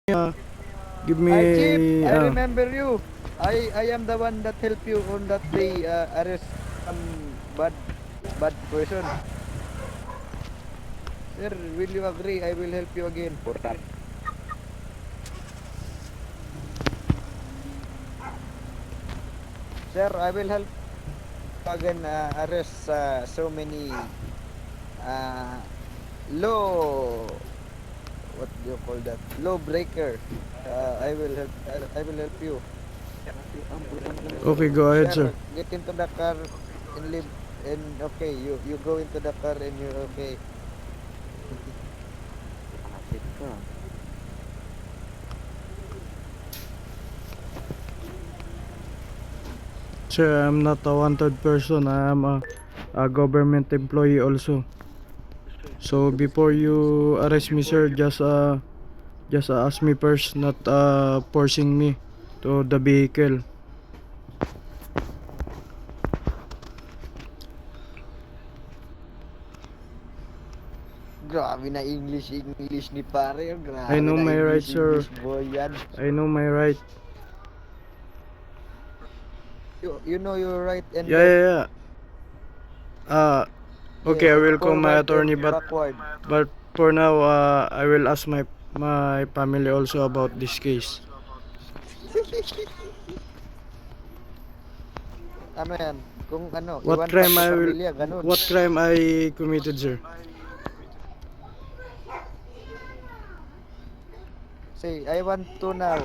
give me Hi, Chief. I remember you. I am the one that helped you on that day arrest some bad person. Sir, will you agree? I will help you again. Sir, I will help you again arrest so many uh, law. What do you call that? Law breaker. I will help you. okay, go ahead, sir. Sir, get into the car and live. And okay, you go into the car and you're okay. Sir, I'm not a wanted person. I am a government employee also. So before you arrest me, sir, just ask me first, not forcing me to the vehicle. Grabe na English ni pare. Oh. I Grabe know na my right, sir. English boy yan. I know my right. You know your right and Yeah, left. yeah, yeah. Uh, Yeah, okay, I will call my forward attorney, and but backward. for now, I will ask my family also about this case. Ano yan? Kung ano, What iwan pa crime kay I will, pamilya, ganun. what crime I committed, sir? Say, I want to now.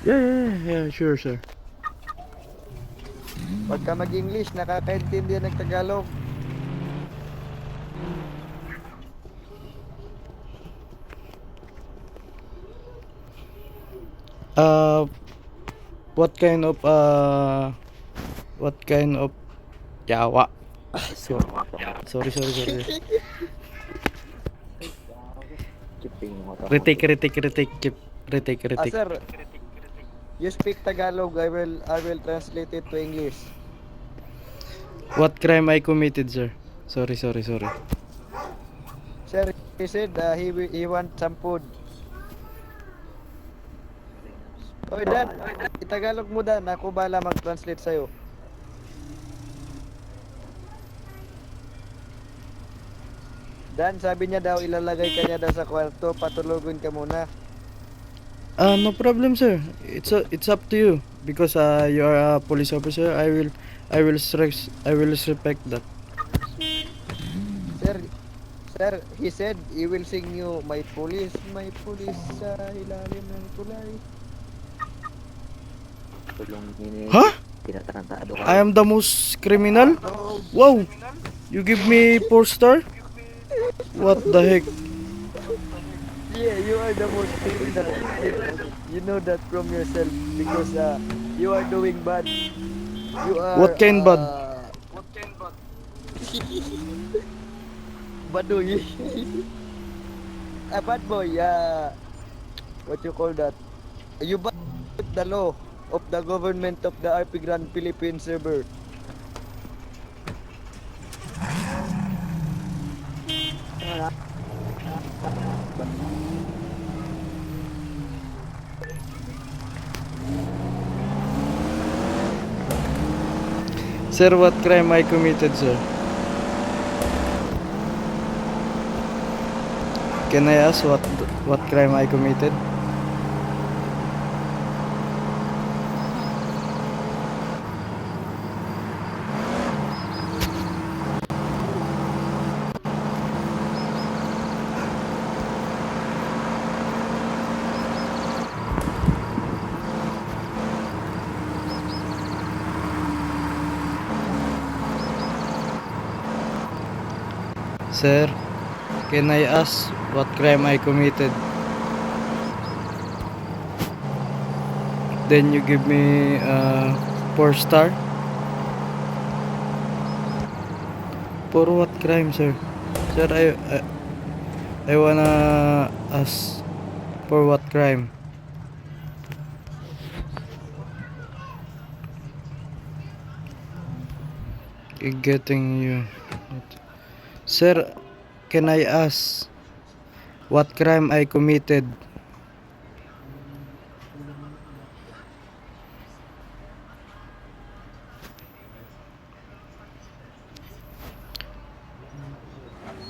Yeah, yeah, yeah, yeah, sure, sir. Pagka mag-English, nakakaintindi ng Tagalog. Uh, what kind of what kind of Jawa? So, sorry. Ah, Retake. sir, you speak Tagalog. I will translate it to English. What crime I committed, sir? Sorry. Sir, he said he want some food. Oy, Dan, itagalog mo Dan. Ako bala mag-translate sa'yo. Dan, sabi niya daw ilalagay ka niya daw sa kwarto. Patulogin ka muna. No problem, sir. It's up to you because you are a police officer. I will respect that. Sir, sir, he said he will sing you my police sa ilalim ng tulay. Huh? I am the most criminal? Wow! You give me 4 star? What the heck? Yeah, you are the most criminal. You know that from yourself because you are doing bad. You are What kind bad? baduy. A bad boy. What you call that? You violate the law of the government of the RP Grand Philippine Server. Sir, what crime I committed, sir? Can I ask what crime I committed? Sir, can I ask what crime I committed? Then you give me 4 star? For what crime, sir? Sir, I wanna ask for what crime? Getting you. Sir, can I ask what crime I committed?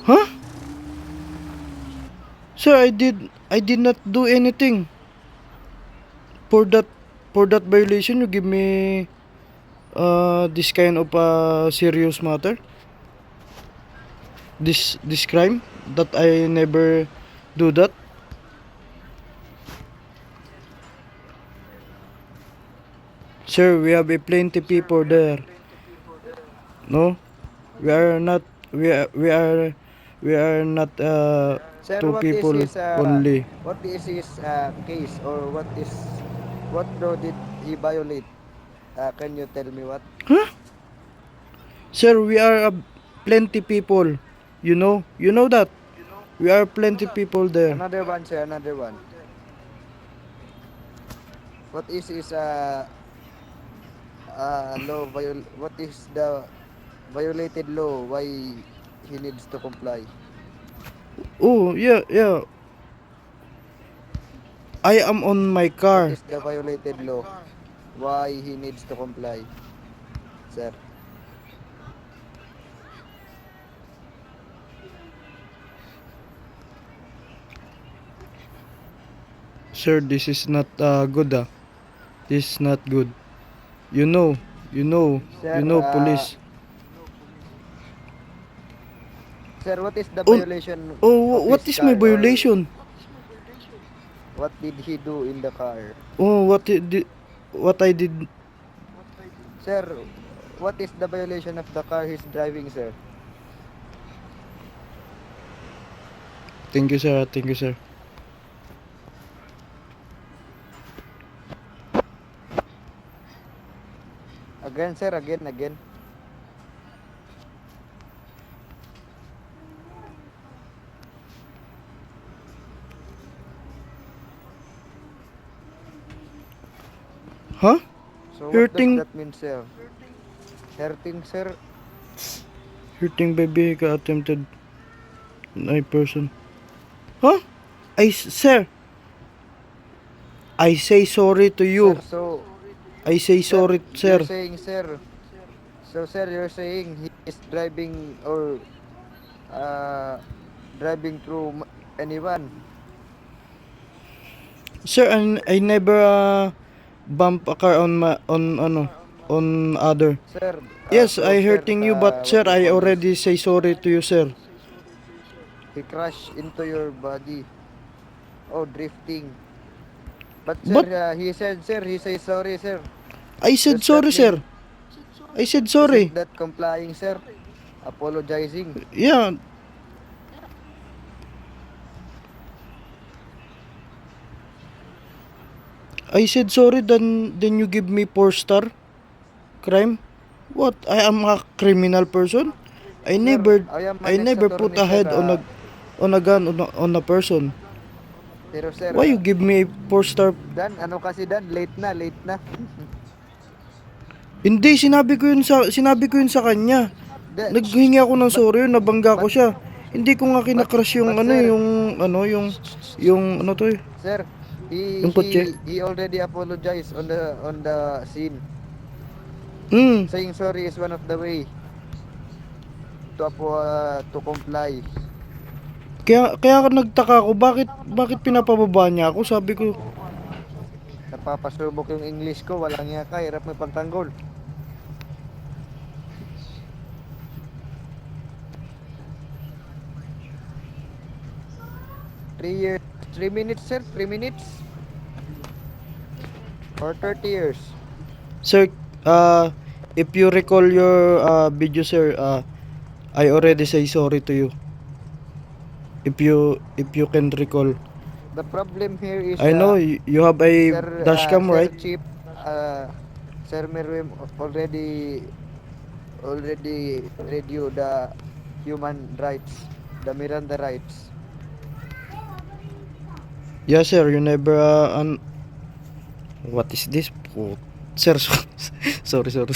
Huh? Sir, I did not do anything. For that violation you give me this kind of serious matter. This crime that I never do that. Sir, we have a plenty people there. No? We are not we are not Sir, two people only. what is his case, or what law did he violate? Can you tell me what? Huh? Sir, we are plenty people. You know that. We are plenty people there. Another one, sir, another one. What is his what is the violated law? Why he needs to comply? Oh, yeah, yeah. I am on my What car. is the violated law? Why he needs to comply, sir? Sir, this is not good. This is not good. You know, you know, Sir, police. sir, what is the Oh, violation oh, of what his is my car, or violation? what did he do in the car? Oh, what I did. Sir, what is the violation of the car he's driving, sir? Thank you, sir. Thank you, sir. Again, sir, again. Huh? So what does Hurting, that mean, sir? Hurting, sir? hurting by vehicle attempted by person. Huh? Sir, I say sorry to Sir, you. so, I say sir, sorry, you're sir. saying, sir, so, sir, you're saying he is driving, or uh, driving through anyone? Sir, I never bump a car on other. Sir, Yes, prove, I sir, hurting you, but what sir, do you I call this? already say sorry to you, sir. He crashed into your body. Oh, drifting. But, sir, But he said, sir, he says sorry, sir. I said Does that sorry, sir. mean, I said isn't sorry. that complying, sir? Apologizing. Yeah, I said sorry. Then you give me 4 star crime. What? I am a criminal person. I Sir, never I am I an never put ex-attorney, a sir. head on a gun on a person. Pero, sir, Why you give me a 4 star? Dan, ano kasi Dan? Late na. Hindi, sinabi ko yun sa kanya. The, Naghingi ako ng but, sorry, nabangga ko but, siya. Hindi ko nga but, kinakrush yung but, sir, yung ano to eh, sir, yung kotse. he already apologized on the scene. Hmm. Saying sorry is one of the way to comply. Kaya nagtaka ako, bakit pinapababa niya ako? Sabi ko, Napapasubok yung English ko, walang iya ka, hirap may pagtanggol. Three years, 3 minutes, sir, 3 minutes, or 30 years. sir, if you recall your video, sir, I already say sorry to you. If you can recall. The problem here is, I know you have a dashcam, Sir right? Chief, Sir Merwin already read you the human rights, the Miranda rights. Yes, sir. You never what is this? Oh, sir, sorry, sorry.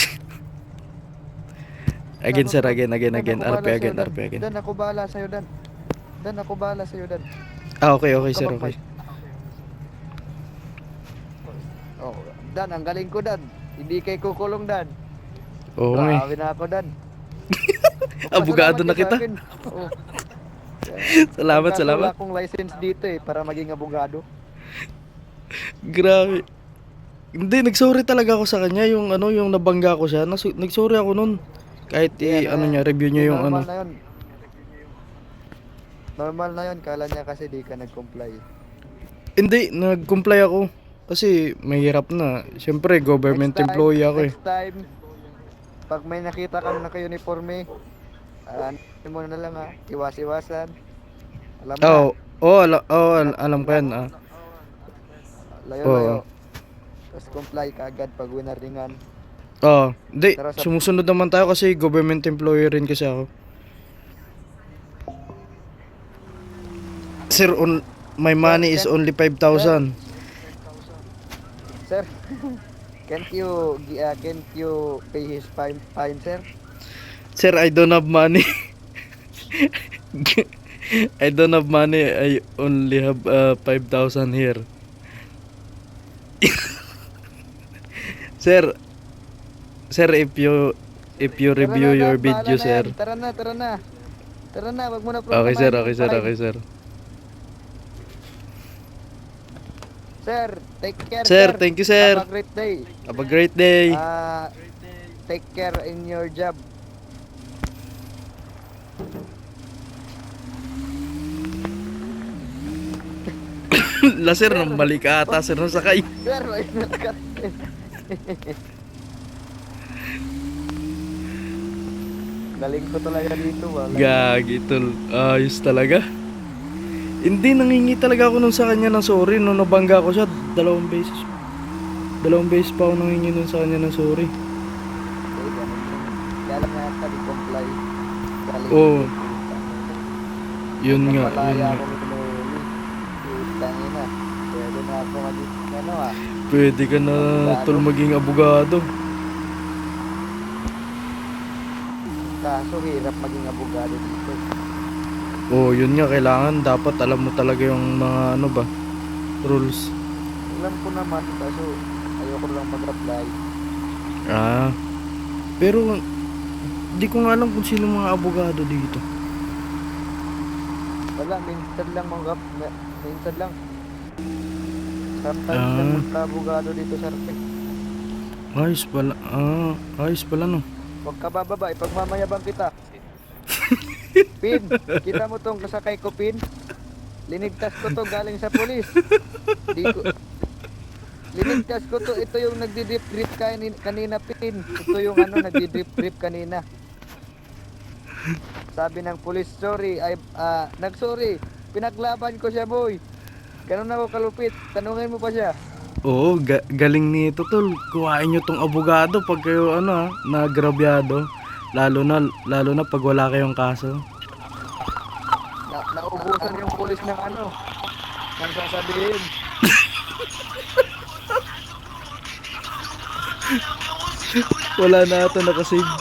Again sir, Dan, again, Dan, again. ako RP bahala sa'yo, again, Dan. RP again. Dan, ako bahala sa'yo, Dan. Dan, ako bahala sa'yo, Dan. Ah, okay, okay Huwag ka sir, okay. mag-fight. Oh, Dan, ang galing ko, Dan. Hindi kay kukulong, Dan. Oo nga eh. Grabe na ako, Dan. Abogado na Magpasalamat ka kita. sa akin. Oo. Salamat, Kaso salamat. wala akong license dito eh, para maging abogado. Grabe. Hindi, nagsorry talaga ako sa kanya. Yung ano, yung nabangga ko siya. Nagsorry ako nun. Kahit ano niya, review niya yung ano. Normal na yun. Normal na yun. Kala niya kasi di ka nag-comply. Hindi, nag-comply ako. Kasi mahirap na. Siyempre, government employee ako eh. Next time, pag may nakita kang naka-uniforme, ano mo na lang ha, iwas-iwasan. Alam mo na, Alam ko yan. layo-layo. Tapos comply ka agad pag winaringan. Hindi, Pero sa- sumusunod naman tayo kasi government employee rin kasi ako. Sir, my money is only 5,000. Sir, can't you pay his fine, sir? Sir, I don't have money. I don't have money. I only have 5,000 here. Sir, if you Tara review na, your Dan, video, bahala na sir. yan. Tara na. Tara na, wag mo na Okay, sir. problemahin Okay, yung sir. fine. Okay, sir. Sir, take care, Sir, thank you, sir. Have a great day. Have a great day. Take care in your job. La sir, mali ka ata, sir, nung sakay. Sir, may nalakat. Galing ko talaga dito, wala. Gagi, tol. Ayos talaga. Hindi, nangingi talaga ako nung sa kanya ng sorry. Nung nabangga ko siya, 2 beses. 2 beses pa ako nangingi nung sa kanya ng sorry. Okay, ganun yun. Kaya lang nga ata, di-comply. Galing Oo. ko. Yun nga, yun Napalaya nga. ako minuwi. Tangin na. Pwede na ako ano Pwede ka na, tol, maging abogado. Kaso hirap maging abogado dito. Yun nga, kailangan, dapat alam mo talaga yung mga ano ba, rules. Alam ko naman, kaso ayoko lang mag-apply. Pero, di ko nga alam kung sino mga abogado dito. Wala, minsan lang minsan lang. Sometimes lang magka-abogado dito sa RP. Ayos pala no. Huwag ka bababa, ipagmamayabang kita. Pin, kita mo tong kasakay ko, Pin. Linigtas ko to galing sa polis. Linigtas ko to, ito yung nagdi-drip kanina, Pin. Ito yung nagdi-drip kanina. Sabi ng pulis, sorry, nag-sorry. Pinaglaban ko siya, boy. Ganun ako kalupit. Tanungin mo pa siya. Oo, galing nito tol. Kuhain nyo tong abogado pag kayo nagrabyado. Lalo na pag wala kayong kaso. Naubusan yung pulis ng ng sasabihin. Wala na ata nakasave.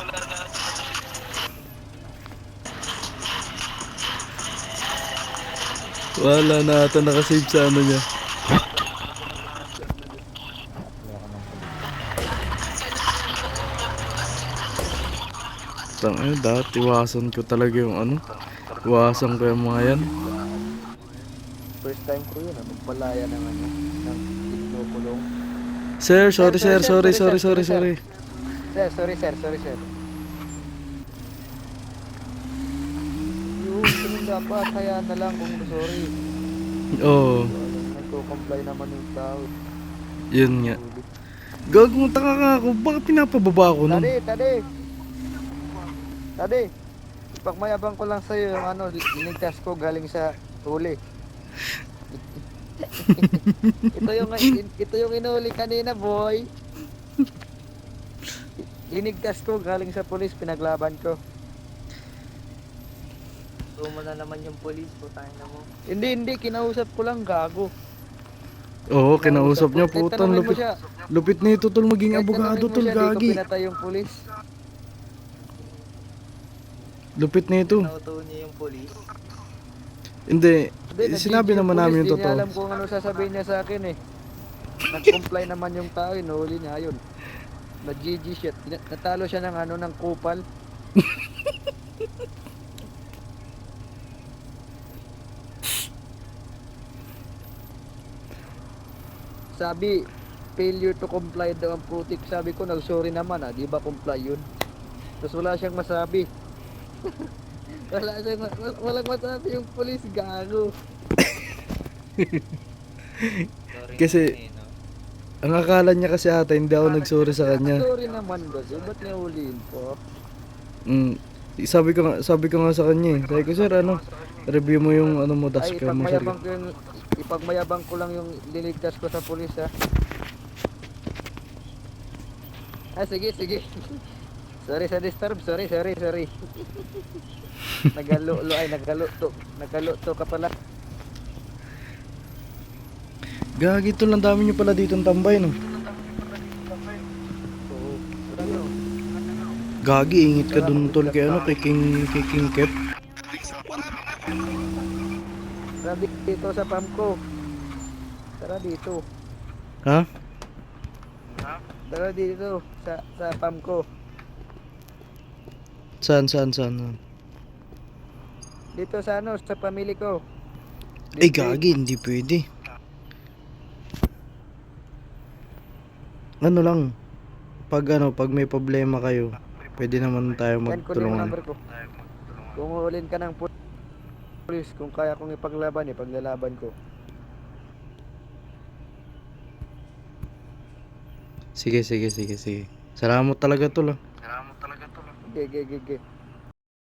Wala na ata nakasave sa ano niya. Dati iwasan ko talaga yung iwasan ko yung mga yan. First time ko yun, magpalaya ng ng inukulong. Sir, sorry. Sir, sorry, Sorry. sir. Yung dapat, hayaan na lang kung sorry. Oo, Nagko-comply naman yung tao. yun nga. Gagawin taka ka ako, baka pinapababa ako nun. Tadi, ipagmayabang ko lang sa'yo yung linigtas ko galing sa huli. ito yung inuli kanina, boy. Linigtas ko galing sa pulis, pinaglaban ko. Tumo na naman yung police, putang na mo. Hindi, kinausap ko lang, gago. Oo, kinausap niya, Kahit putang tanungin mo lupit. siya. Lupit nito tol, maging Kahit abogado tanungin mo tol, siya, di ko gagi. pinatay yung pulis. Lupit na ito. Nauto niya yung police. Hindi, Hindi, sinabi nag-GG yung naman namin police, yung di niya totoo. alam kung ano sasabihin niya sa akin eh. Nag-comply naman yung tao, inuuli niya yun. Nag-GG shit. Natalo siya ng ano, ng kupal. Sabi, failure to comply daw ang putik. Sabi ko, nag-sorry naman di ba comply yun? Tapos wala siyang masabi. Walang masabi yung police, gago. Sorry Kasi, naman eh, no? ang akala niya kasi ata hindi ako nagsorry sa kanya. Sorry naman kasi, ba't niya uliin po? Sabi ko nga sa kanya eh. Sabi ko, sir, ano, review mo yung ano mo, Ay, dashcam mo, sir. ipagmayabang ko lang yung liligtas ko sa pulis ha. Sige. Sorry sa disturb, sorry. Nagaluto ka pala. Gagi, tol, ang dami nyo pala dito ng tambay, no? Oo. Ano? Gagi, ingit ka dun, tol, kay ano, kay King Kep. Tara dito sa pam ko. Tara dito. Ha? Tara dito sa pam ko. Saan? Dito sa ano, sa pamilya ko. Ay, gagi, hindi pwede. Ano lang, pag may problema kayo, pwede naman tayo Yan, kunin mo magtulungan. number ko. Kung ulin ka ng pulis, kung kaya kong ipaglaban, ipaglalaban ko. Sige. Salamat talaga, tol, ah. Sige.